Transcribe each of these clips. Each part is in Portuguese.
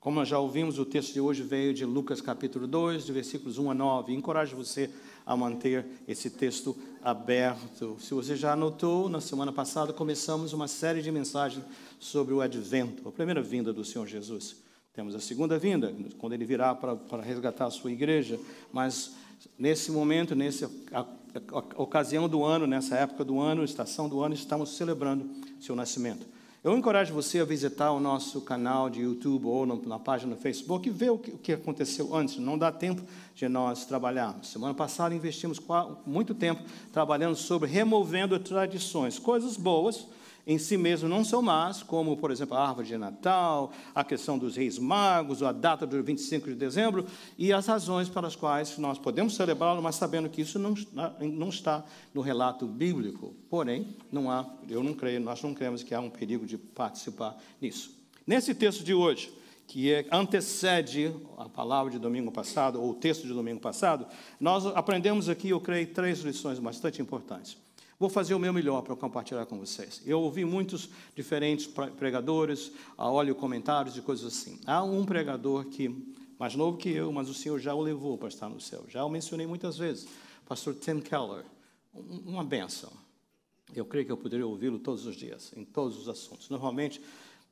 Como nós já ouvimos, o texto de hoje veio de Lucas capítulo 2, de versículos 1 a 9. Encorajo você a manter esse texto aberto. Se você já anotou, na semana passada começamos uma série de mensagens sobre o advento, a primeira vinda do Senhor Jesus. Temos a segunda vinda, quando Ele virá para resgatar a sua igreja. Mas nesse momento, nessa ocasião do ano, nessa época do ano, estação do ano, estamos celebrando seu nascimento. Eu encorajo você a visitar o nosso canal de YouTube ou na página no Facebook e ver o que aconteceu antes. Não dá tempo de nós trabalharmos. Semana passada investimos muito tempo trabalhando sobre removendo tradições. Coisas boas em si mesmo não são más, como, por exemplo, a árvore de Natal, a questão dos Reis Magos, a data do 25 de dezembro, e as razões pelas quais nós podemos celebrá-lo, mas sabendo que isso não está no relato bíblico. Porém, nós não cremos que há um perigo de participar nisso. Nesse texto de hoje, que antecede a palavra de domingo passado, ou o texto de domingo passado, nós aprendemos aqui, eu creio, 3 lições bastante importantes. Vou fazer o meu melhor para compartilhar com vocês. Eu ouvi muitos diferentes pregadores, olho comentários e coisas assim. Há um pregador mais novo que eu, mas o Senhor já o levou para estar no céu. Já o mencionei muitas vezes. Pastor Tim Keller, uma bênção. Eu creio que eu poderia ouvi-lo todos os dias, em todos os assuntos. Normalmente,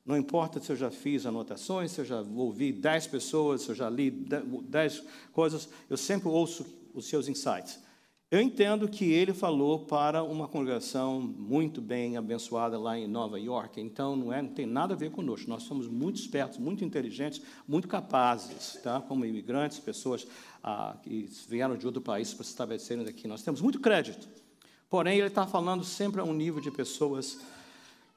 não importa se eu já fiz anotações, se eu já ouvi 10 pessoas, se eu já li 10 coisas, eu sempre ouço os seus insights. Eu entendo que ele falou para uma congregação muito bem abençoada lá em Nova York, então não tem nada a ver conosco. Nós somos muito espertos, muito inteligentes, muito capazes, tá? Como imigrantes, pessoas que vieram de outro país para se estabelecerem aqui. Nós temos muito crédito. Porém, ele está falando sempre a um nível de pessoas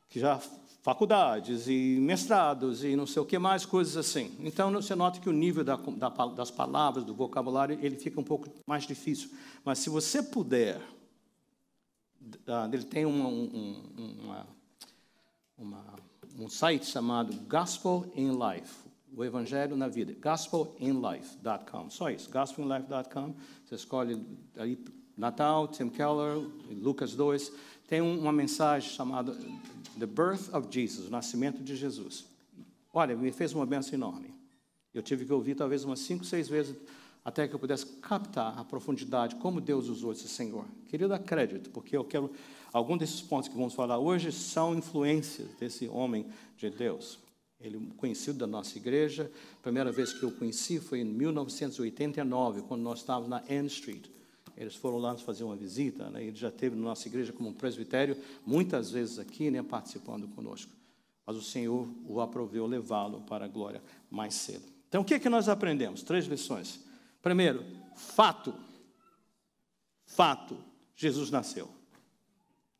que já faculdades e mestrados e não sei o que mais, coisas assim. Então, você nota que o nível das palavras, do vocabulário, ele fica um pouco mais difícil. Mas se você puder, ele tem um site chamado Gospel in Life, o Evangelho na Vida, gospelinlife.com, só isso, gospelinlife.com, você escolhe ali Natal, Tim Keller, Lucas 2, tem uma mensagem chamada The Birth of Jesus, o nascimento de Jesus. Olha, me fez uma bênção enorme. Eu tive que ouvir talvez umas 5, 6 vezes até que eu pudesse captar a profundidade, como Deus usou esse Senhor. Queria dar crédito, porque eu quero... Alguns desses pontos que vamos falar hoje são influências desse homem de Deus. Ele é conhecido da nossa igreja. A primeira vez que eu conheci foi em 1989, quando nós estávamos na Ann Street. Eles foram lá nos fazer uma visita, né? Ele já esteve na nossa igreja como um presbitério, muitas vezes aqui, né, participando conosco. Mas o Senhor o aproveu levá-lo para a glória mais cedo. Então, o que é que nós aprendemos? 3 lições. Primeiro, fato. Fato. Jesus nasceu.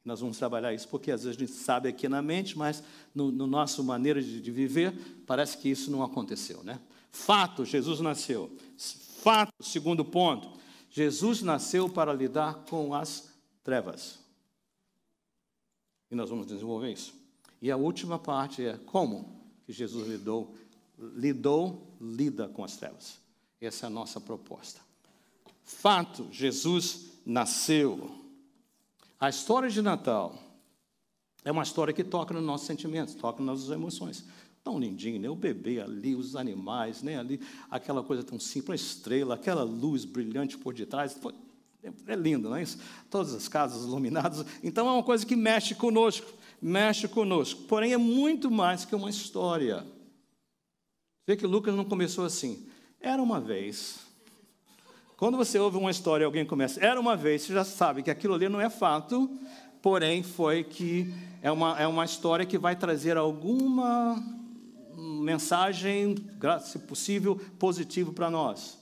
Nós vamos trabalhar isso, porque às vezes a gente sabe aqui na mente, mas no nosso maneira de viver, parece que isso não aconteceu, né? Fato, Jesus nasceu. Fato, segundo ponto. Jesus nasceu para lidar com as trevas. E nós vamos desenvolver isso. E a última parte é como que Jesus lida com as trevas. Essa é a nossa proposta. Fato, Jesus nasceu. A história de Natal é uma história que toca nos nossos sentimentos, toca nas nossas emoções. Tão lindinho, né? O bebê ali, os animais, né? Ali, aquela coisa tão simples, a estrela, aquela luz brilhante por detrás. É lindo, não é isso? Todas as casas iluminadas. Então, é uma coisa que mexe conosco. Porém, é muito mais que uma história. Vê que Lucas não começou assim. Era uma vez. Quando você ouve uma história e alguém começa, era uma vez, você já sabe que aquilo ali não é fato, porém, é uma história que vai trazer alguma mensagem, se possível, positivo para nós.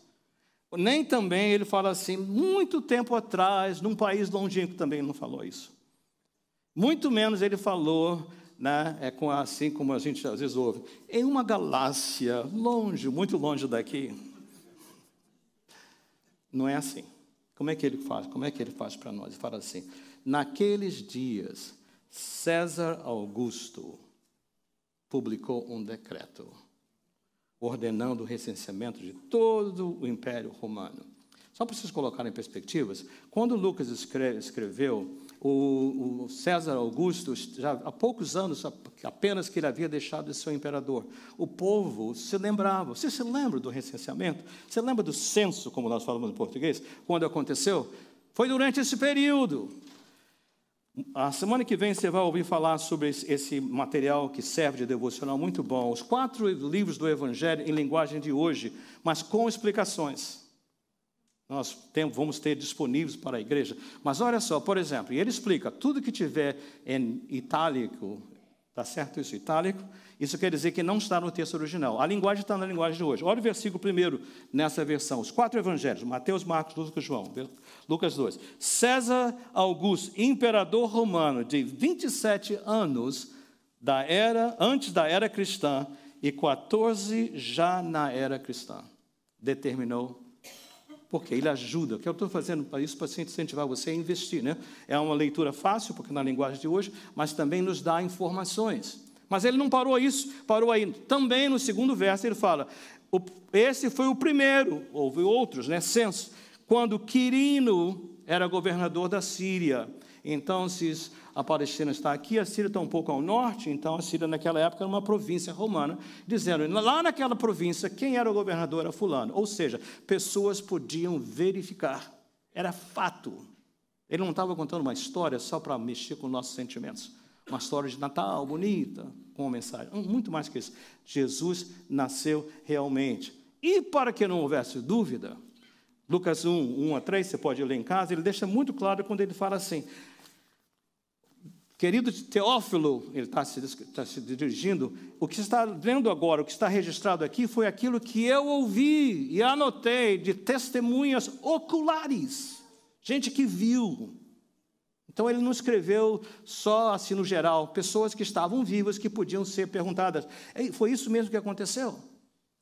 Nem também ele fala assim, muito tempo atrás, num país longínquo, também não falou isso. Muito menos ele falou, né, assim como a gente às vezes ouve, em uma galáxia longe, muito longe daqui. Não é assim. Como é que ele faz? Como é que ele faz para nós? Ele fala assim, naqueles dias, César Augusto publicou um decreto ordenando o recenseamento de todo o Império Romano. Só para vocês colocarem em perspectivas, quando Lucas escreveu o César Augusto, já há poucos anos apenas que ele havia deixado de ser o imperador, o povo se lembrava. Você se lembra do recenseamento? Você lembra do censo, como nós falamos em português, quando aconteceu? Foi durante esse período. A semana que vem você vai ouvir falar sobre esse material que serve de devocional muito bom. Os 4 livros do Evangelho em linguagem de hoje, mas com explicações. Nós vamos ter disponíveis para a igreja. Mas olha só, por exemplo, e ele explica, tudo que tiver em itálico, está certo isso, itálico, isso quer dizer que não está no texto original. A linguagem está na linguagem de hoje. Olha o versículo 1 nessa versão. Os 4 evangelhos, Mateus, Marcos, Lucas e João. Lucas 2. César Augusto, imperador romano de 27 anos antes da era cristã e 14 já na era cristã, determinou. Porque ele ajuda. O que eu estou fazendo para isso, para incentivar você a investir, né? É uma leitura fácil, porque na linguagem de hoje, mas também nos dá informações. Mas ele não parou isso, parou aí. Também no segundo verso ele fala, esse foi o primeiro, houve outros, né? Censo, quando Quirino era governador da Síria. Então, se a Palestina está aqui, a Síria está um pouco ao norte, então a Síria naquela época era uma província romana, dizendo, lá naquela província, quem era o governador era fulano. Ou seja, pessoas podiam verificar, era fato. Ele não estava contando uma história só para mexer com nossos sentimentos. Uma história de Natal, bonita, com uma mensagem. Muito mais que isso. Jesus nasceu realmente. E para que não houvesse dúvida, Lucas 1 a 3, você pode ler em casa, ele deixa muito claro quando ele fala assim, querido Teófilo, ele está se dirigindo, o que você está vendo agora, o que está registrado aqui, foi aquilo que eu ouvi e anotei de testemunhas oculares, gente que viu. Então, ele não escreveu só assim no geral, pessoas que estavam vivas, que podiam ser perguntadas. Foi isso mesmo que aconteceu?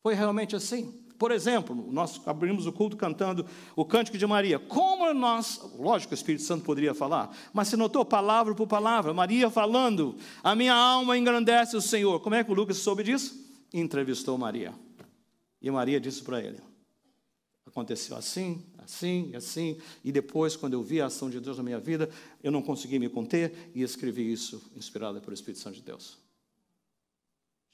Foi realmente assim? Por exemplo, nós abrimos o culto cantando o Cântico de Maria. Como nós, lógico, o Espírito Santo poderia falar, mas se notou palavra por palavra, Maria falando, a minha alma engrandece o Senhor. Como é que o Lucas soube disso? Entrevistou Maria. E Maria disse para ele, aconteceu assim, assim, assim, e depois, quando eu vi a ação de Deus na minha vida, eu não consegui me conter e escrevi isso, inspirado pelo Espírito Santo de Deus.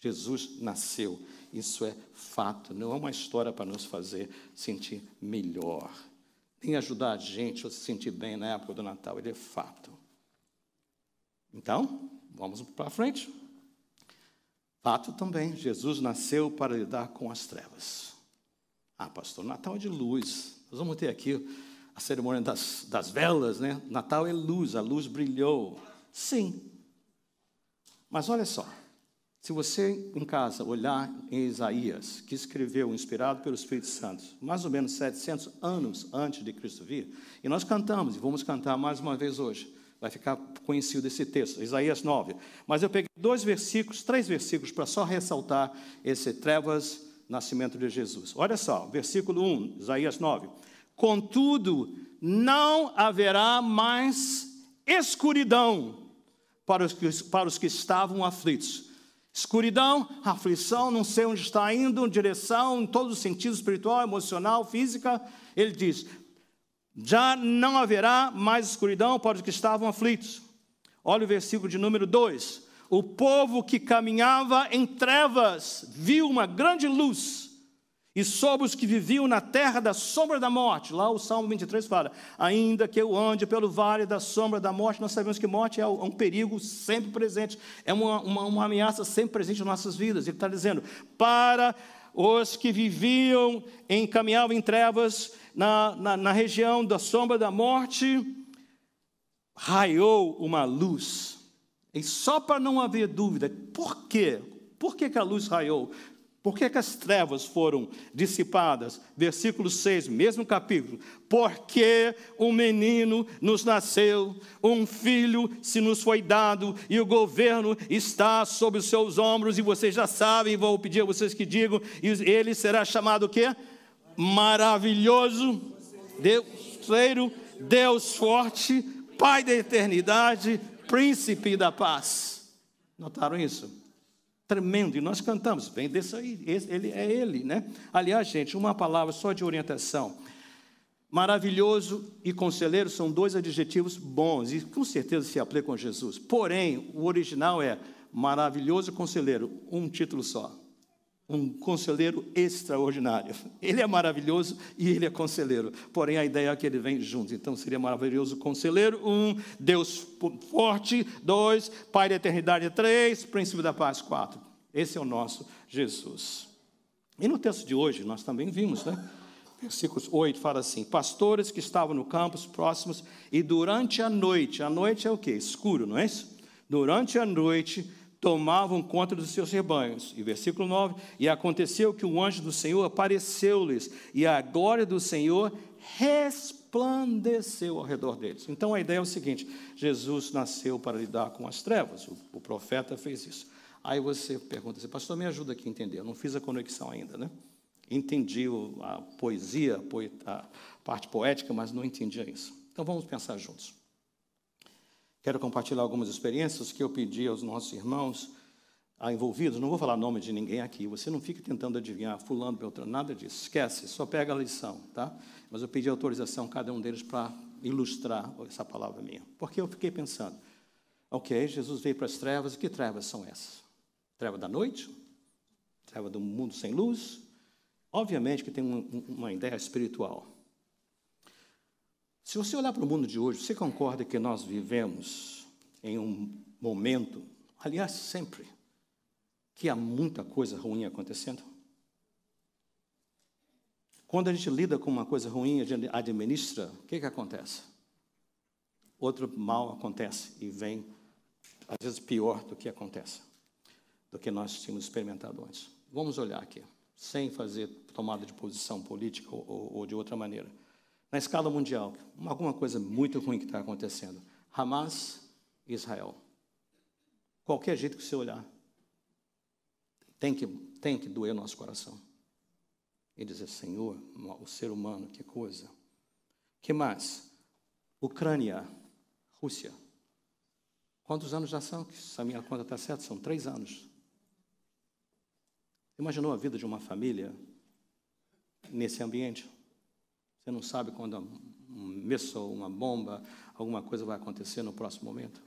Jesus nasceu, isso é fato, não é uma história para nos fazer sentir melhor, nem ajudar a gente a se sentir bem na época do Natal, ele é fato. Então, vamos para frente. Fato também, Jesus nasceu para lidar com as trevas. Ah, pastor, Natal é de luz, nós vamos ter aqui a cerimônia das velas, né? Natal é luz, a luz brilhou, sim, mas olha só, se você, em casa, olhar em Isaías, que escreveu, inspirado pelo Espírito Santo, mais ou menos 700 anos antes de Cristo vir, e nós cantamos, e vamos cantar mais uma vez hoje, vai ficar conhecido esse texto, Isaías 9. Mas eu peguei 3 versículos, para só ressaltar esse trevas, nascimento de Jesus. Olha só, versículo 1, Isaías 9. Contudo, não haverá mais escuridão para os que estavam aflitos. Escuridão, aflição, não sei onde está indo, direção, em todos os sentidos, espiritual, emocional, física. Ele diz, já não haverá mais escuridão para os que estavam aflitos. Olha o versículo de número 2. O povo que caminhava em trevas viu uma grande luz. E sobre os que viviam na terra da sombra da morte, lá o Salmo 23 fala, ainda que eu ande pelo vale da sombra da morte, nós sabemos que morte é um perigo sempre presente, é uma ameaça sempre presente em nossas vidas. Ele está dizendo, para os que caminhavam em trevas na região da sombra da morte, raiou uma luz. E só para não haver dúvida, por quê? Por que a luz raiou? Por que as trevas foram dissipadas? Versículo 6, mesmo capítulo. Porque um menino nos nasceu, um filho se nos foi dado, e o governo está sobre os seus ombros, e vocês já sabem, vou pedir a vocês que digam, e ele será chamado o quê? Maravilhoso, Deus forte, Pai da eternidade, Príncipe da paz. Notaram isso? Tremendo, e nós cantamos, vem desse aí, ele, né? Aliás, gente, uma palavra só de orientação. Maravilhoso e conselheiro são dois adjetivos bons e com certeza se aplicam a Jesus. Porém, o original é maravilhoso conselheiro, um título só. Um conselheiro extraordinário. Ele é maravilhoso e ele é conselheiro. Porém, a ideia é que ele vem junto. Então, seria maravilhoso conselheiro, 1, Deus forte, 2, Pai da eternidade, 3, Príncipe da paz, 4. Esse é o nosso Jesus. E no texto de hoje, nós também vimos, né? Versículos 8 fala assim: pastores que estavam no campo próximos, e durante a noite é o quê? Escuro, não é isso? Durante a noite, tomavam conta dos seus rebanhos. E versículo 9, e aconteceu que o anjo do Senhor apareceu-lhes, e a glória do Senhor resplandeceu ao redor deles. Então a ideia é o seguinte: Jesus nasceu para lidar com as trevas, o profeta fez isso. Aí você pergunta assim: pastor, me ajuda aqui a entender, eu não fiz a conexão ainda, né? Entendi a poesia, a parte poética, mas não entendia isso. Então vamos pensar juntos. Quero compartilhar algumas experiências que eu pedi aos nossos irmãos envolvidos. Não vou falar nome de ninguém aqui. Você não fica tentando adivinhar fulano, beltrano, nada disso. Esquece, só pega a lição, tá? Mas eu pedi autorização a cada um deles para ilustrar essa palavra minha. Porque eu fiquei pensando, ok, Jesus veio para as trevas. E que trevas são essas? Treva da noite? Treva do mundo sem luz? Obviamente que tem uma ideia espiritual. Se você olhar para o mundo de hoje, você concorda que nós vivemos em um momento, aliás, sempre, que há muita coisa ruim acontecendo? Quando a gente lida com uma coisa ruim, a gente administra, o que acontece? Outro mal acontece e vem, às vezes, pior do que acontece, do que nós tínhamos experimentado antes. Vamos olhar aqui, sem fazer tomada de posição política ou de outra maneira. Na escala mundial, alguma coisa muito ruim que está acontecendo. Hamas e Israel. Qualquer jeito que você olhar, tem que doer o nosso coração. E dizer, Senhor, o ser humano, que coisa. Que mais? Ucrânia, Rússia. Quantos anos já são? Se a minha conta está certa, são 3 anos. Imaginou a vida de uma família nesse ambiente? Você não sabe quando um míssil, uma bomba, alguma coisa vai acontecer no próximo momento.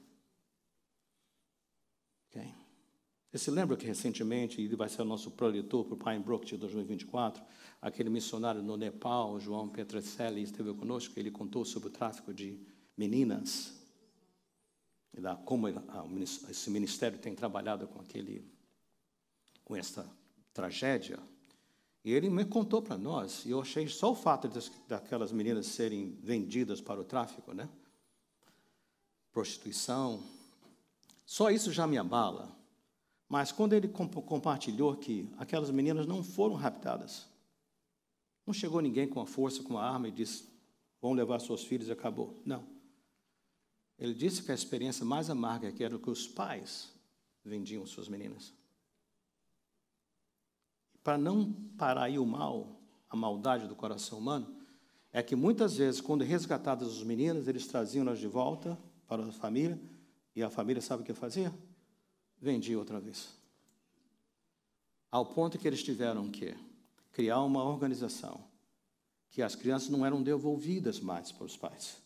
Okay. Você se lembra que recentemente, ele vai ser o nosso preletor para o Pine Brook de 2024, aquele missionário no Nepal, João Petrecelli, esteve conosco, ele contou sobre o tráfico de meninas, e como esse ministério tem trabalhado com essa tragédia. E ele me contou para nós, e eu achei só o fato daquelas meninas serem vendidas para o tráfico, né? Prostituição, só isso já me abala. Mas quando ele compartilhou que aquelas meninas não foram raptadas, não chegou ninguém com a força, com a arma e disse, vão levar seus filhos e acabou. Não. Ele disse que a experiência mais amarga que era que os pais vendiam suas meninas. Para não parar aí o mal, a maldade do coração humano, é que muitas vezes, quando resgatadas os meninos, eles traziam-nas de volta para a família, e a família sabe o que fazia? Vendia outra vez. Ao ponto que eles tiveram que criar uma organização, que as crianças não eram devolvidas mais para os pais.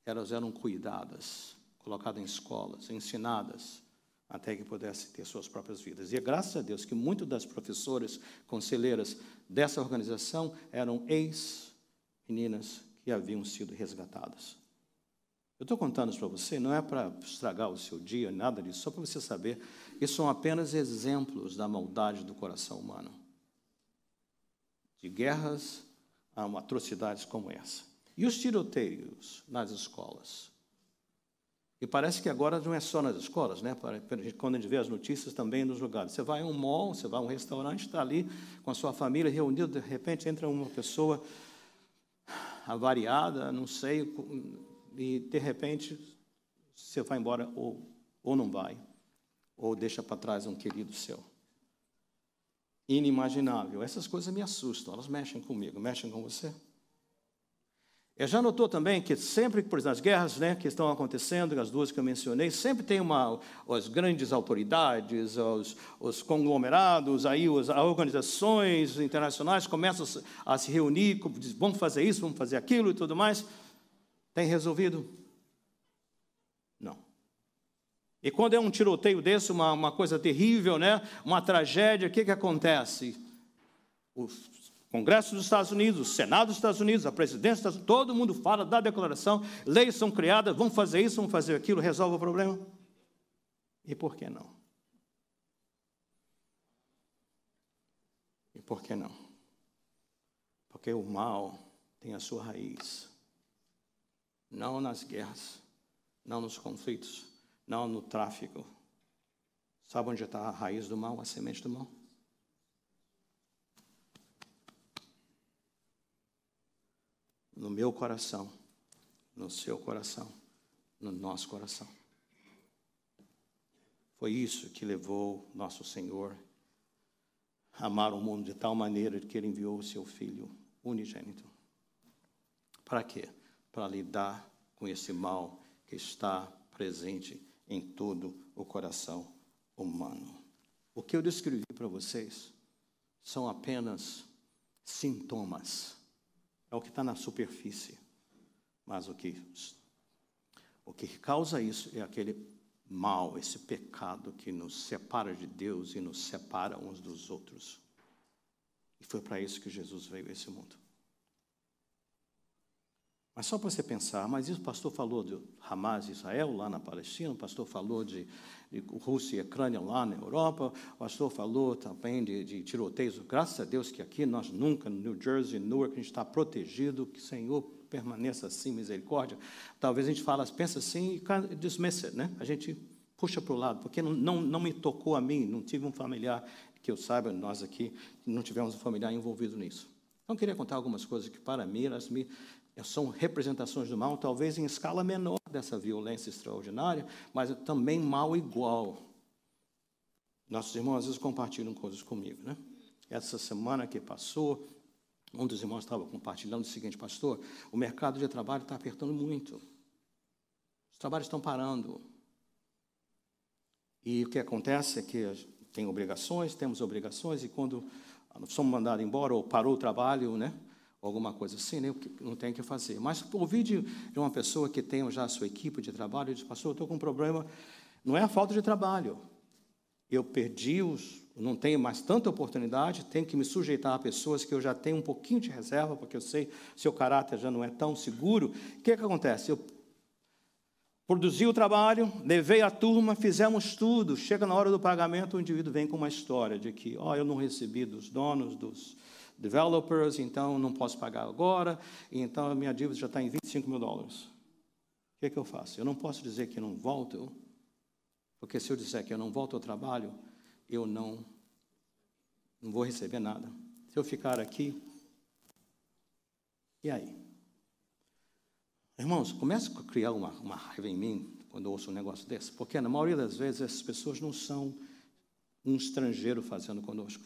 Elas eram cuidadas, colocadas em escolas, ensinadas, até que pudessem ter suas próprias vidas. E é graças a Deus que muitas das professoras, conselheiras dessa organização eram ex-meninas que haviam sido resgatadas. Eu estou contando isso para você, não é para estragar o seu dia, nada disso, só para você saber que são apenas exemplos da maldade do coração humano. De guerras a atrocidades como essa. E os tiroteios nas escolas? E parece que agora não é só nas escolas, né? Quando a gente vê as notícias também nos lugares. Você vai a um mall, você vai a um restaurante, está ali com a sua família reunida, de repente entra uma pessoa avariada, não sei, e de repente você vai embora ou não vai, ou deixa para trás um querido seu. Inimaginável. Essas coisas me assustam, elas mexem comigo, mexem com você. Já notou também que sempre, por exemplo, as guerras, né, que estão acontecendo, as duas que eu mencionei, sempre tem as grandes autoridades, os conglomerados, aí as organizações internacionais começam a se reunir, dizem, vamos fazer isso, vamos fazer aquilo e tudo mais. Tem resolvido? Não. E quando é um tiroteio desse, uma coisa terrível, né, uma tragédia, o que acontece? O Congresso dos Estados Unidos, o Senado dos Estados Unidos, a presidência dos Estados Unidos, todo mundo fala, dá declaração, leis são criadas, vamos fazer isso, vamos fazer aquilo, resolve o problema? E por que não? E por que não? Porque o mal tem a sua raiz, não nas guerras, não nos conflitos, não no tráfico. Sabe onde está a raiz do mal, a semente do mal? No meu coração, no seu coração, no nosso coração. Foi isso que levou nosso Senhor a amar o mundo de tal maneira que Ele enviou o seu Filho unigênito. Para quê? Para lidar com esse mal que está presente em todo o coração humano. O que eu descrevi para vocês são apenas sintomas. É o que está na superfície. Mas o que causa isso é aquele mal, esse pecado que nos separa de Deus e nos separa uns dos outros. E foi para isso que Jesus veio a esse mundo. Mas só para você pensar, mas isso o pastor falou de Hamas e Israel lá na Palestina, o pastor falou de Rússia e Ucrânia lá na Europa, o pastor falou também de tiroteios. Graças a Deus que aqui nós nunca, no New Jersey, Newark, a gente está protegido, que o Senhor permaneça assim, misericórdia. Talvez a gente pensa assim e dismiss it, né? A gente puxa para o lado, porque não me tocou a mim, não tive um familiar, que eu saiba, nós aqui não tivemos um familiar envolvido nisso. Então, eu queria contar algumas coisas que, para mim, são representações do mal, talvez em escala menor dessa violência extraordinária, mas também mal igual. Nossos irmãos às vezes compartilham coisas comigo, né? Essa semana que passou, um dos irmãos estava compartilhando o seguinte: pastor, o mercado de trabalho está apertando muito. Os trabalhos estão parando. E o que acontece é que temos obrigações, e quando somos mandados embora, ou parou o trabalho, né? Alguma coisa assim, né? Não tem o que fazer. Mas ouvi de uma pessoa que tem já a sua equipe de trabalho, e disse: pastor, eu estou com um problema, não é a falta de trabalho. Eu não tenho mais tanta oportunidade, tenho que me sujeitar a pessoas que eu já tenho um pouquinho de reserva, porque eu sei que seu caráter já não é tão seguro. O que acontece? Eu produzi o trabalho, levei a turma, fizemos tudo. Chega na hora do pagamento, o indivíduo vem com uma história de que eu não recebi dos donos, dos developers, então não posso pagar agora, então a minha dívida já está em $25.000. O que eu faço? Eu não posso dizer que não volto, porque se eu disser que eu não volto ao trabalho, eu não vou receber nada. Se eu ficar aqui, e aí? Irmãos, começa a criar uma raiva em mim quando eu ouço um negócio desse, porque na maioria das vezes essas pessoas não são um estrangeiro fazendo conosco.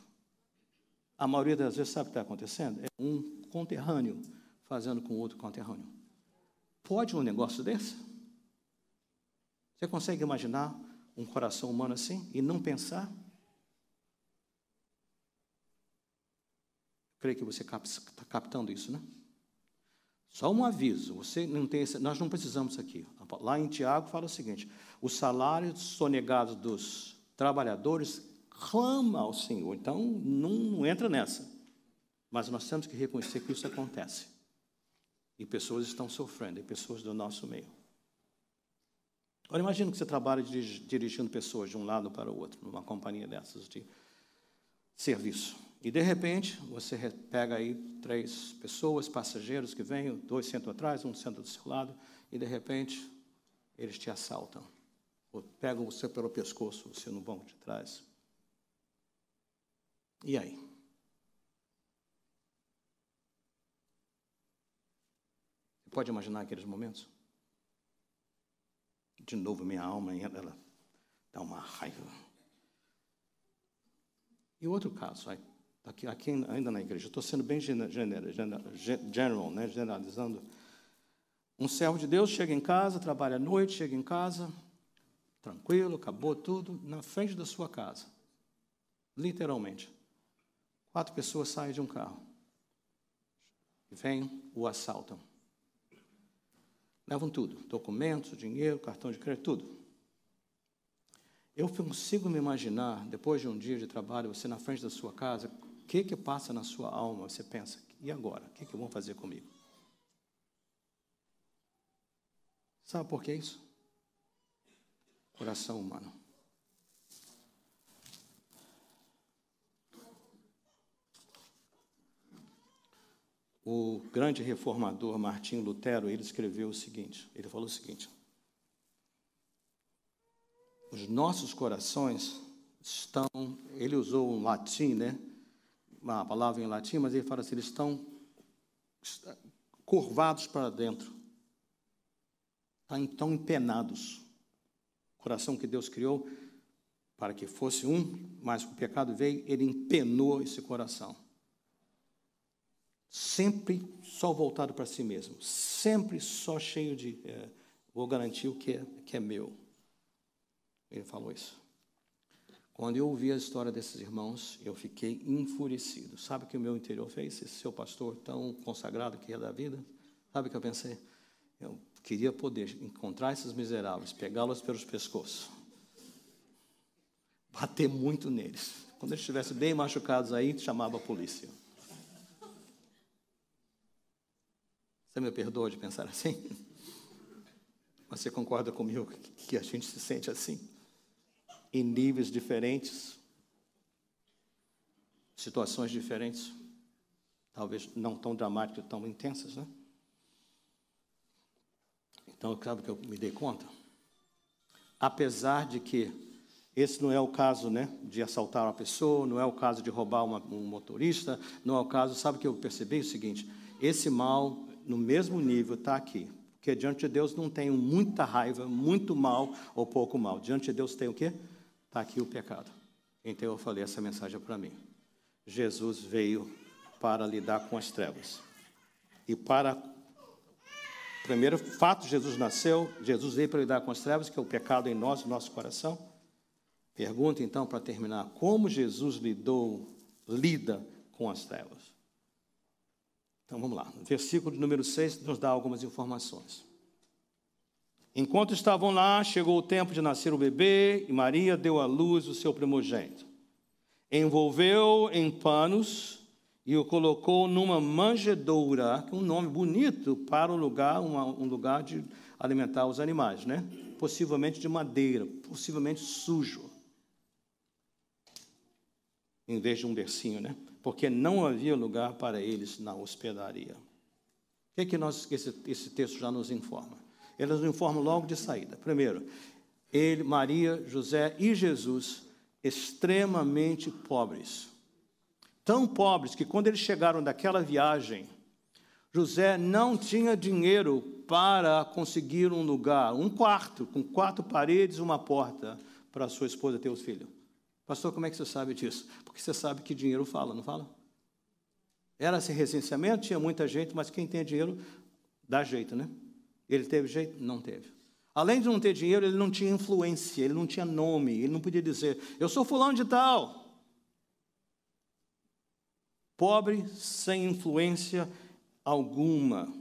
A maioria das vezes, sabe o que está acontecendo? É um conterrâneo fazendo com outro conterrâneo. Pode um negócio desse? Você consegue imaginar um coração humano assim e não pensar? Creio que você está captando isso, né? Só um aviso, nós não precisamos aqui. Lá em Tiago fala o seguinte: os salários sonegados dos trabalhadores clama ao Senhor. Então, não entra nessa. Mas nós temos que reconhecer que isso acontece. E pessoas estão sofrendo, e pessoas do nosso meio. Agora, imagina que você trabalha dirigindo pessoas de um lado para o outro, numa companhia dessas de serviço. E, de repente, você pega aí 3 pessoas, passageiros que vêm, 2 sentam atrás, 1 senta do seu lado, e, de repente, eles te assaltam. Ou pegam você pelo pescoço, você no banco de trás. E aí? Você pode imaginar aqueles momentos? De novo, minha alma, ela dá uma raiva. E outro caso, aqui ainda na igreja, estou sendo bem general, né, generalizando. Um servo de Deus chega em casa, trabalha à noite, chega em casa, tranquilo, acabou tudo, na frente da sua casa. Literalmente. 4 pessoas saem de um carro. Vêm, o assaltam. Levam tudo, documentos, dinheiro, cartão de crédito, tudo. Eu consigo me imaginar, depois de um dia de trabalho, você na frente da sua casa, o que passa na sua alma? Você pensa, e agora? O que vão fazer comigo? Sabe por que isso? Coração humano. O grande reformador Martinho Lutero, ele escreveu o seguinte, ele falou o seguinte: os nossos corações estão, ele usou um latim, né? Uma palavra em latim, mas ele fala assim, eles estão curvados para dentro, estão empenados. O coração que Deus criou para que fosse um, mas o pecado veio, ele empenou esse coração. Sempre só voltado para si mesmo, sempre só cheio de, vou garantir o que é meu. Ele falou isso. Quando eu ouvi a história desses irmãos, eu fiquei enfurecido. Sabe o que o meu interior fez? Esse seu pastor tão consagrado que é da vida, sabe o que eu pensei? Eu queria poder encontrar esses miseráveis, pegá-los pelos pescoços, bater muito neles. Quando eles estivessem bem machucados aí, chamava a polícia. Você me perdoa de pensar assim? Você concorda comigo que a gente se sente assim? Em níveis diferentes, situações diferentes, talvez não tão dramáticas, tão intensas, né? Então, sabe que eu me dei conta? Apesar de que esse não é o caso, né, de assaltar uma pessoa, não é o caso de roubar um motorista, não é o caso, sabe que eu percebi o seguinte, esse mal, no mesmo nível, está aqui. Porque diante de Deus não tem muita raiva, muito mal ou pouco mal. Diante de Deus tem o quê? Está aqui o pecado. Então eu falei, essa mensagem é para mim. Jesus veio para lidar com as trevas. E para... Primeiro fato, Jesus nasceu, Jesus veio para lidar com as trevas, que é o pecado em nós, no nosso coração. Pergunta, então, para terminar, como Jesus lida com as trevas? Então, vamos lá. O versículo número 6 nos dá algumas informações. Enquanto estavam lá, chegou o tempo de nascer o bebê, e Maria deu à luz o seu primogênito. Envolveu em panos e o colocou numa manjedoura, que é um nome bonito para o lugar, um lugar de alimentar os animais, né? Possivelmente de madeira, possivelmente sujo. Em vez de um bercinho, né? Porque não havia lugar para eles na hospedaria. O que esse texto já nos informa? Ele nos informa logo de saída. Primeiro, Maria, José e Jesus, extremamente pobres. Tão pobres que quando eles chegaram daquela viagem, José não tinha dinheiro para conseguir um lugar, um quarto, com 4 paredes e uma porta, para sua esposa ter os filhos. Pastor, como é que você sabe disso? Porque você sabe que dinheiro fala, não fala? Era esse recenseamento, tinha muita gente, mas quem tem dinheiro, dá jeito, né? Ele teve jeito? Não teve. Além de não ter dinheiro, ele não tinha influência, ele não tinha nome, ele não podia dizer, eu sou fulano de tal. Pobre, sem influência alguma.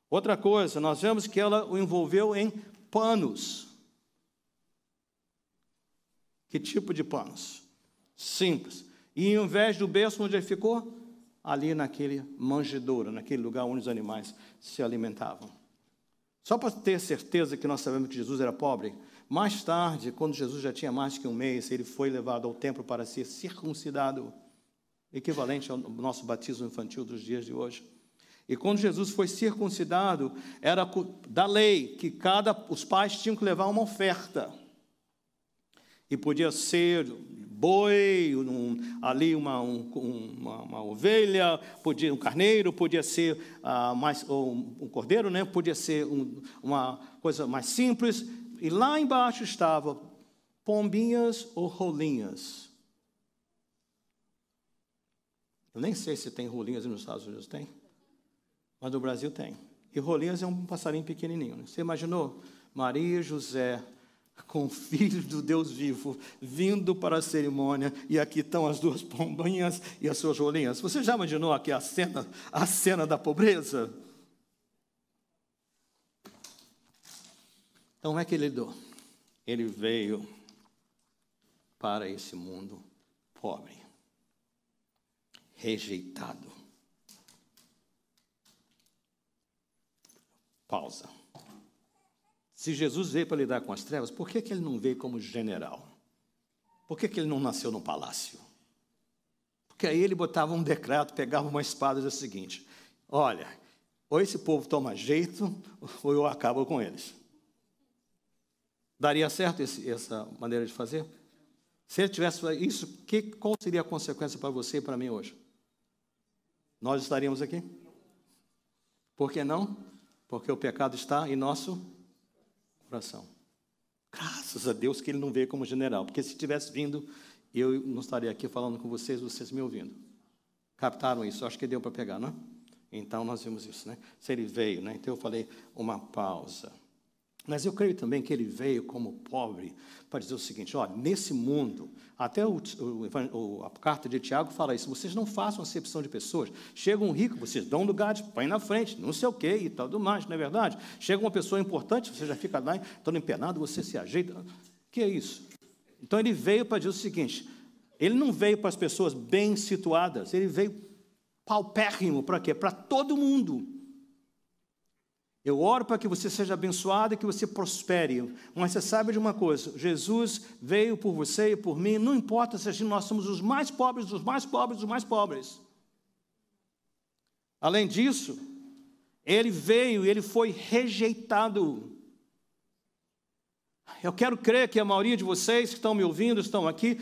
Outra coisa, nós vemos que ela o envolveu em panos. Que tipo de panos? Simples. E ao invés do berço, onde ele ficou? Ali naquele manjedouro, naquele lugar onde os animais se alimentavam. Só para ter certeza que nós sabemos que Jesus era pobre, mais tarde, quando Jesus já tinha mais que um mês, ele foi levado ao templo para ser circuncidado, equivalente ao nosso batismo infantil dos dias de hoje. E quando Jesus foi circuncidado, era da lei que os pais tinham que levar uma oferta. E podia ser boi, uma ovelha, podia um carneiro, podia ser um cordeiro, né? Podia ser uma coisa mais simples. E lá embaixo estava pombinhas ou rolinhas. Eu nem sei se tem rolinhas nos Estados Unidos, tem? Mas no Brasil tem. E rolinhas é um passarinho pequenininho, né? Você imaginou Maria e José com o filho do Deus vivo vindo para a cerimônia, e aqui estão as duas pombinhas e as suas rolinhas? Você já imaginou aqui a cena da pobreza? Então, como é que ele lidou? Ele veio para esse mundo pobre, rejeitado. Pausa. Se Jesus veio para lidar com as trevas, por que ele não veio como general? Por que ele não nasceu no palácio? Porque aí ele botava um decreto, pegava uma espada e dizia o seguinte: olha, ou esse povo toma jeito, ou eu acabo com eles. Daria certo essa maneira de fazer? Se ele tivesse isso, qual seria a consequência para você e para mim hoje? Nós estaríamos aqui? Por que não? Porque o pecado está em nosso coração. Graças a Deus que ele não veio como general, porque se tivesse vindo, eu não estaria aqui falando com vocês me ouvindo. Captaram isso? Acho que deu para pegar, não é? Então nós vimos isso, né? Se ele veio, né? Então eu falei uma pausa. Mas eu creio também que ele veio como pobre para dizer o seguinte: olha, nesse mundo, até a carta de Tiago fala isso, vocês não façam acepção de pessoas. Chega um rico, vocês dão lugar, põe na frente, não sei o quê e tudo mais, não é verdade? Chega uma pessoa importante, você já fica lá, todo empenado, você se ajeita. O que é isso? Então ele veio para dizer o seguinte: ele não veio para as pessoas bem situadas, ele veio paupérrimo, para quê? Para todo mundo. Eu oro para que você seja abençoado e que você prospere. Mas você sabe de uma coisa: Jesus veio por você e por mim, não importa se nós somos os mais pobres, dos mais pobres, dos mais pobres. Além disso, ele veio e ele foi rejeitado. Eu quero crer que a maioria de vocês que estão me ouvindo, estão aqui,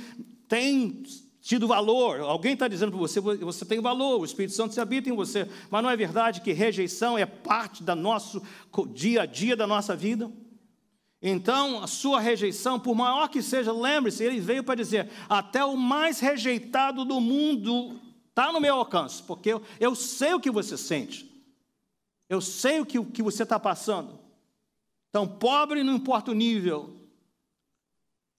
tem tido valor. Alguém está dizendo para você, você tem valor, o Espírito Santo se habita em você. Mas não é verdade que rejeição é parte do nosso dia a dia da nossa vida? Então, a sua rejeição, por maior que seja, lembre-se, ele veio para dizer: até o mais rejeitado do mundo está no meu alcance, porque eu sei o que você sente. Eu sei o que você está passando. Então, pobre não importa o nível.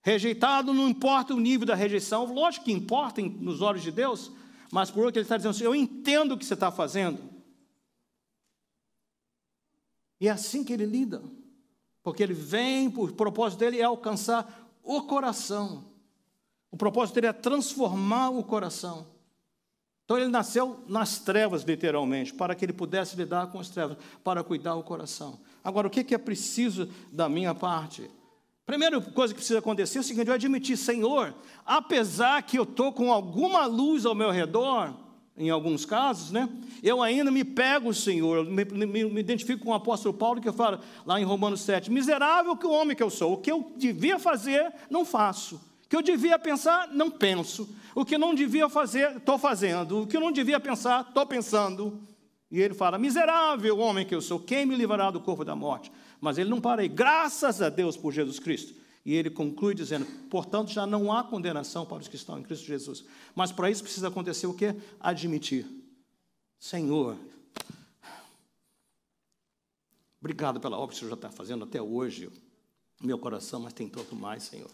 Rejeitado não importa o nível da rejeição, lógico que importa nos olhos de Deus, mas por outro ele está dizendo assim: eu entendo o que você está fazendo. E é assim que ele lida, porque ele vem, o propósito dele é alcançar o coração, o propósito dele é transformar o coração. Então ele nasceu nas trevas, literalmente, para que ele pudesse lidar com as trevas, para cuidar do coração. Agora, o que é preciso da minha parte? Primeira coisa que precisa acontecer é o seguinte: eu admitir: Senhor, apesar que eu estou com alguma luz ao meu redor, em alguns casos, né, eu ainda me pego, Senhor, me identifico com o apóstolo Paulo, que fala lá em Romanos 7, miserável que o homem que eu sou, o que eu devia fazer, não faço, o que eu devia pensar, não penso, o que não devia fazer, estou fazendo, o que eu não devia pensar, estou pensando. E ele fala: miserável homem que eu sou, quem me livrará do corpo da morte? Mas ele não para aí, graças a Deus por Jesus Cristo. E ele conclui dizendo: portanto, já não há condenação para os que estão em Cristo Jesus. Mas para isso precisa acontecer o quê? Admitir: Senhor, obrigado pela obra que o Senhor já está fazendo até hoje, meu coração, mas tem tanto mais, Senhor.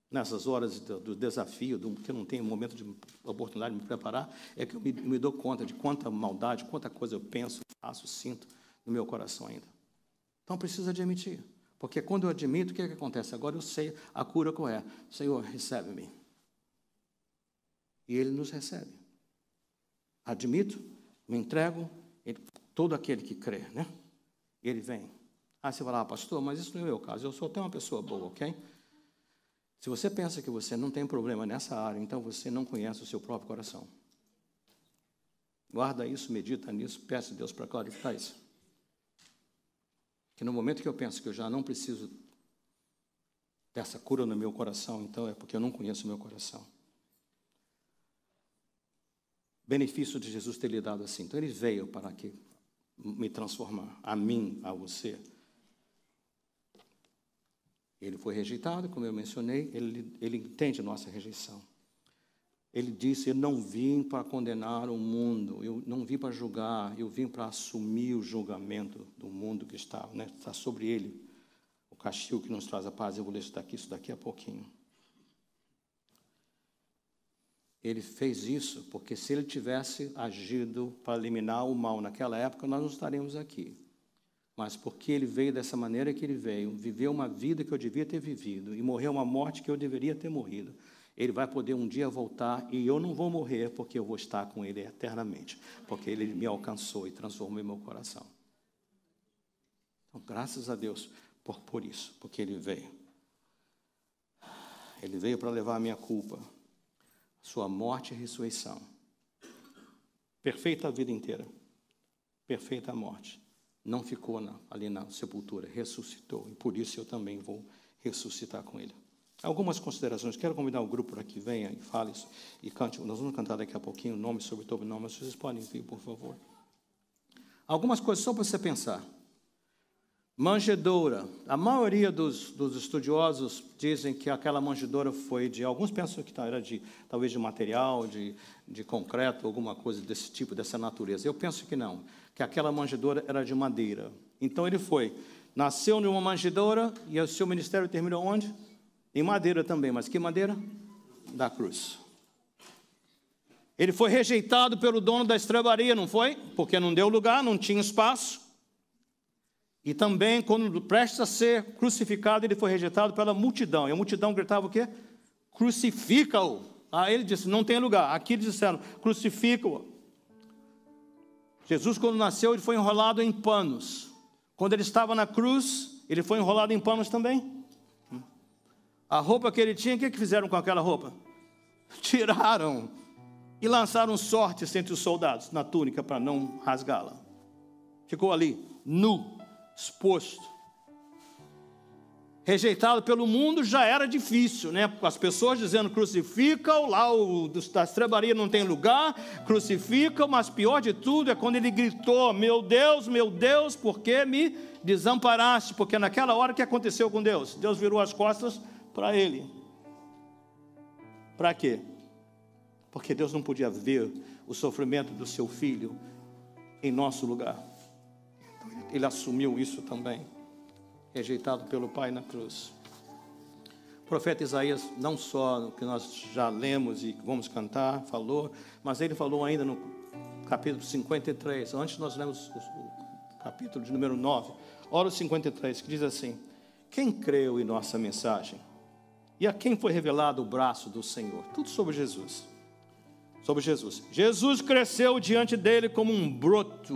Nessas horas do desafio, que eu não tenho momento de oportunidade de me preparar, é que eu me dou conta de quanta maldade, quanta coisa eu penso, faço, sinto no meu coração ainda. Então, precisa admitir. Porque quando eu admito, o que acontece? Agora eu sei a cura qual é. Senhor, recebe-me. E Ele nos recebe. Admito, me entrego, todo aquele que crê, né? Ele vem. Ah, você vai lá: pastor, mas isso não é o meu caso, eu sou até uma pessoa boa, ok? Se você pensa que você não tem problema nessa área, então você não conhece o seu próprio coração. Guarda isso, medita nisso, peça a Deus para clarificar isso. Que no momento que eu penso que eu já não preciso dessa cura no meu coração, então é porque eu não conheço o meu coração. Benefício de Jesus ter lhe dado assim. Então ele veio para que me transformar, a mim, a você. Ele foi rejeitado, como eu mencionei, ele entende a nossa rejeição. Ele disse, eu não vim para condenar o mundo, eu não vim para julgar, eu vim para assumir o julgamento do mundo que está, né? Está sobre ele, o castigo que nos traz a paz. Eu vou ler isso daqui a pouquinho. Ele fez isso porque se ele tivesse agido para eliminar o mal naquela época, nós não estaríamos aqui. Mas porque ele veio dessa maneira que ele veio, viveu uma vida que eu devia ter vivido e morreu uma morte que eu deveria ter morrido, ele vai poder um dia voltar e eu não vou morrer porque eu vou estar com ele eternamente, porque ele me alcançou e transformou meu coração. Então, graças a Deus por isso, porque ele veio. Ele veio para levar a minha culpa, sua morte e ressurreição. Perfeita a vida inteira, perfeita a morte. Não ficou ali na sepultura, ressuscitou. E por isso eu também vou ressuscitar com ele. Algumas considerações. Quero convidar o grupo para que venha e fale isso. E cante. Nós vamos cantar daqui a pouquinho nome sobre sobrenome. Vocês podem vir, por favor. Algumas coisas só para você pensar. Manjedoura. A maioria dos estudiosos dizem que aquela manjedoura foi de... Alguns pensam que era talvez de material, de concreto, alguma coisa desse tipo, dessa natureza. Eu penso que não, que aquela manjedoura era de madeira. Então ele nasceu numa manjedoura e o seu ministério terminou onde? Em madeira também. Mas que madeira? Da cruz. Ele foi rejeitado pelo dono da estrebaria, não foi? Porque não deu lugar, não tinha espaço. E também, quando prestes a ser crucificado, ele foi rejeitado pela multidão. E a multidão gritava o quê? Crucifica-o. Aí ele disse, não tem lugar. Aqui eles disseram, crucifica-o. Jesus, quando nasceu, ele foi enrolado em panos. Quando ele estava na cruz, ele foi enrolado em panos também. A roupa que ele tinha, o que fizeram com aquela roupa? Tiraram e lançaram sortes entre os soldados na túnica para não rasgá-la. Ficou ali, nu, exposto. Rejeitado pelo mundo já era difícil, né? As pessoas dizendo crucificam, lá da estrebaria não tem lugar, crucificam, mas pior de tudo é quando ele gritou, meu Deus, por que me desamparaste? Porque naquela hora o que aconteceu com Deus? Deus virou as costas para ele. Para quê? Porque Deus não podia ver o sofrimento do seu filho em nosso lugar. Ele assumiu isso também, rejeitado pelo Pai na cruz. O profeta Isaías, não só no que nós já lemos e vamos cantar, falou, mas ele falou ainda no capítulo 53, antes nós lemos o capítulo de número 9, olha o 53, que diz assim, quem creu em nossa mensagem? E a quem foi revelado o braço do Senhor? Tudo sobre Jesus. Sobre Jesus. Jesus cresceu diante dele como um broto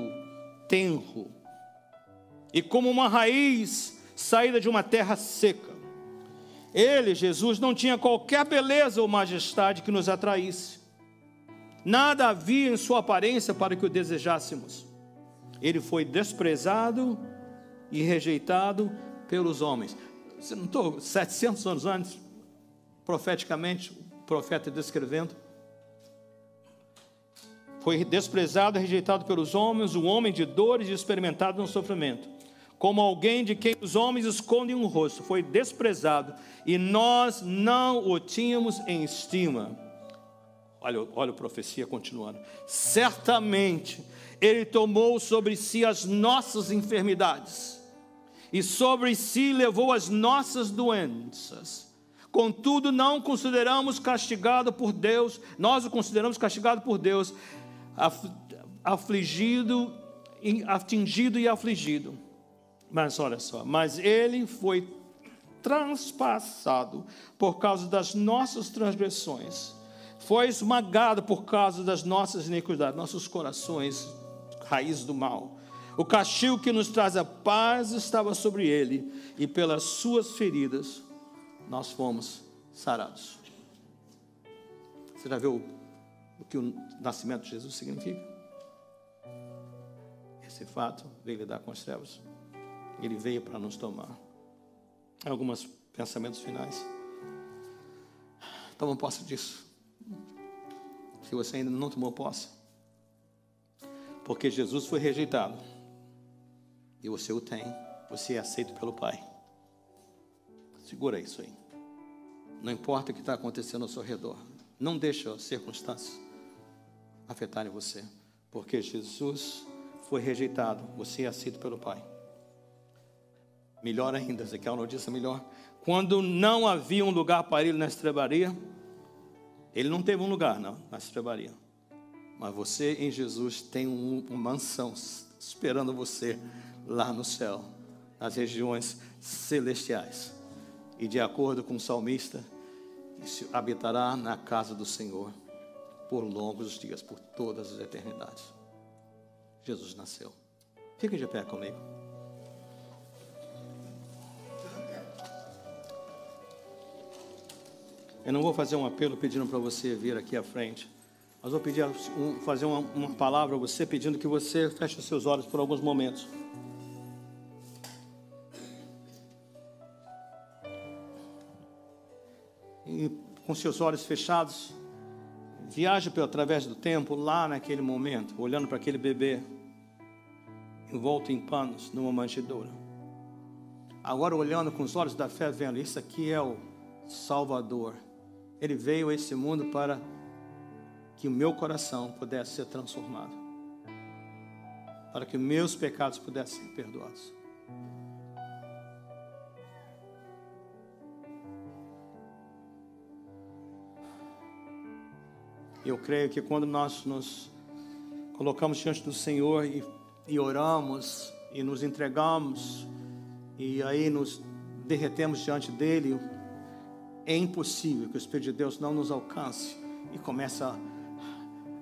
tenro e como uma raiz saída de uma terra seca. Ele, Jesus, não tinha qualquer beleza ou majestade que nos atraísse. Nada havia em sua aparência para que o desejássemos. Ele foi desprezado e rejeitado pelos homens. Você não estou 700 anos antes, profeticamente, o profeta descrevendo. Foi desprezado e rejeitado pelos homens, um homem de dores e experimentado no sofrimento. Como alguém de quem os homens escondem o rosto, foi desprezado e nós não o tínhamos em estima. Olha a profecia continuando. Certamente ele tomou sobre si as nossas enfermidades e sobre si levou as nossas doenças. Contudo, não consideramos castigado por Deus, nós o consideramos castigado por Deus, afligido, atingido e afligido. Mas olha só, mas ele foi transpassado por causa das nossas transgressões, foi esmagado por causa das nossas iniquidades, nossos corações, raiz do mal. O castigo que nos traz a paz estava sobre ele, e pelas suas feridas nós fomos sarados. Você já viu o que o nascimento de Jesus significa? Esse fato veio lidar com as trevas. Ele veio para nos tomar. Alguns pensamentos finais. Toma posse disso. Se você ainda não tomou posse. Porque Jesus foi rejeitado. E você o tem. Você é aceito pelo Pai. Segura isso aí. Não importa o que está acontecendo ao seu redor. Não deixe as circunstâncias afetarem você, porque Jesus foi rejeitado, você é aceito pelo Pai. Melhor ainda, Ezequiel não disse melhor. Quando não havia um lugar para ele na estrebaria, ele não teve um lugar não, na estrebaria. Mas você em Jesus tem uma mansão esperando você lá no céu, nas regiões celestiais. E de acordo com o salmista, habitará na casa do Senhor por longos dias, por todas as eternidades. Jesus nasceu. Fique de pé comigo. Eu não vou fazer um apelo pedindo para você vir aqui à frente, mas vou pedir, fazer uma palavra a você, pedindo que você feche os seus olhos por alguns momentos. E com seus olhos fechados, viaje através do tempo, lá naquele momento, olhando para aquele bebê, envolto em panos, numa manjedoura. Agora olhando com os olhos da fé, vendo, isso aqui é o Salvador. Ele veio a esse mundo para que o meu coração pudesse ser transformado, para que meus pecados pudessem ser perdoados. Eu creio que quando nós nos colocamos diante do Senhor e oramos e nos entregamos e aí nos derretemos diante dele, é impossível que o Espírito de Deus não nos alcance e comece a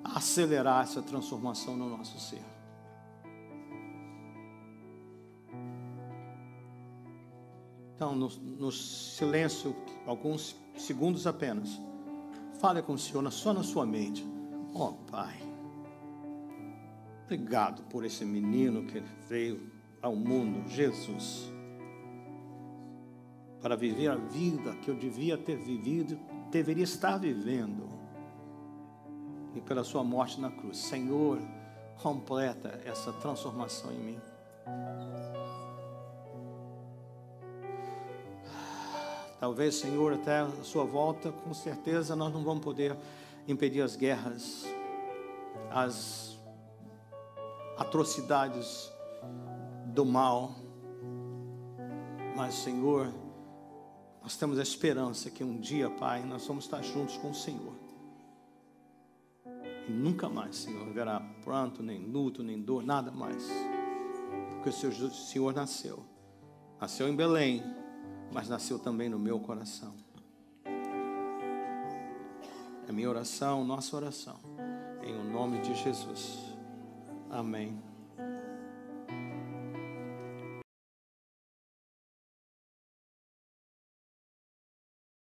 acelerar essa transformação no nosso ser. Então, no silêncio, alguns segundos apenas, fale com o Senhor só na sua mente. Ó Pai, obrigado por esse menino que veio ao mundo, Jesus, para viver a vida que eu devia ter vivido, deveria estar vivendo, e pela sua morte na cruz. Senhor, completa essa transformação em mim. Talvez, Senhor, até a sua volta, com certeza nós não vamos poder impedir as guerras, as atrocidades do mal. Mas, Senhor, nós temos a esperança que um dia, Pai, nós vamos estar juntos com o Senhor. E nunca mais, Senhor, haverá pranto, nem luto, nem dor, nada mais. Porque o Senhor nasceu. Nasceu em Belém, mas nasceu também no meu coração. É minha oração, nossa oração, em o nome de Jesus. Amém.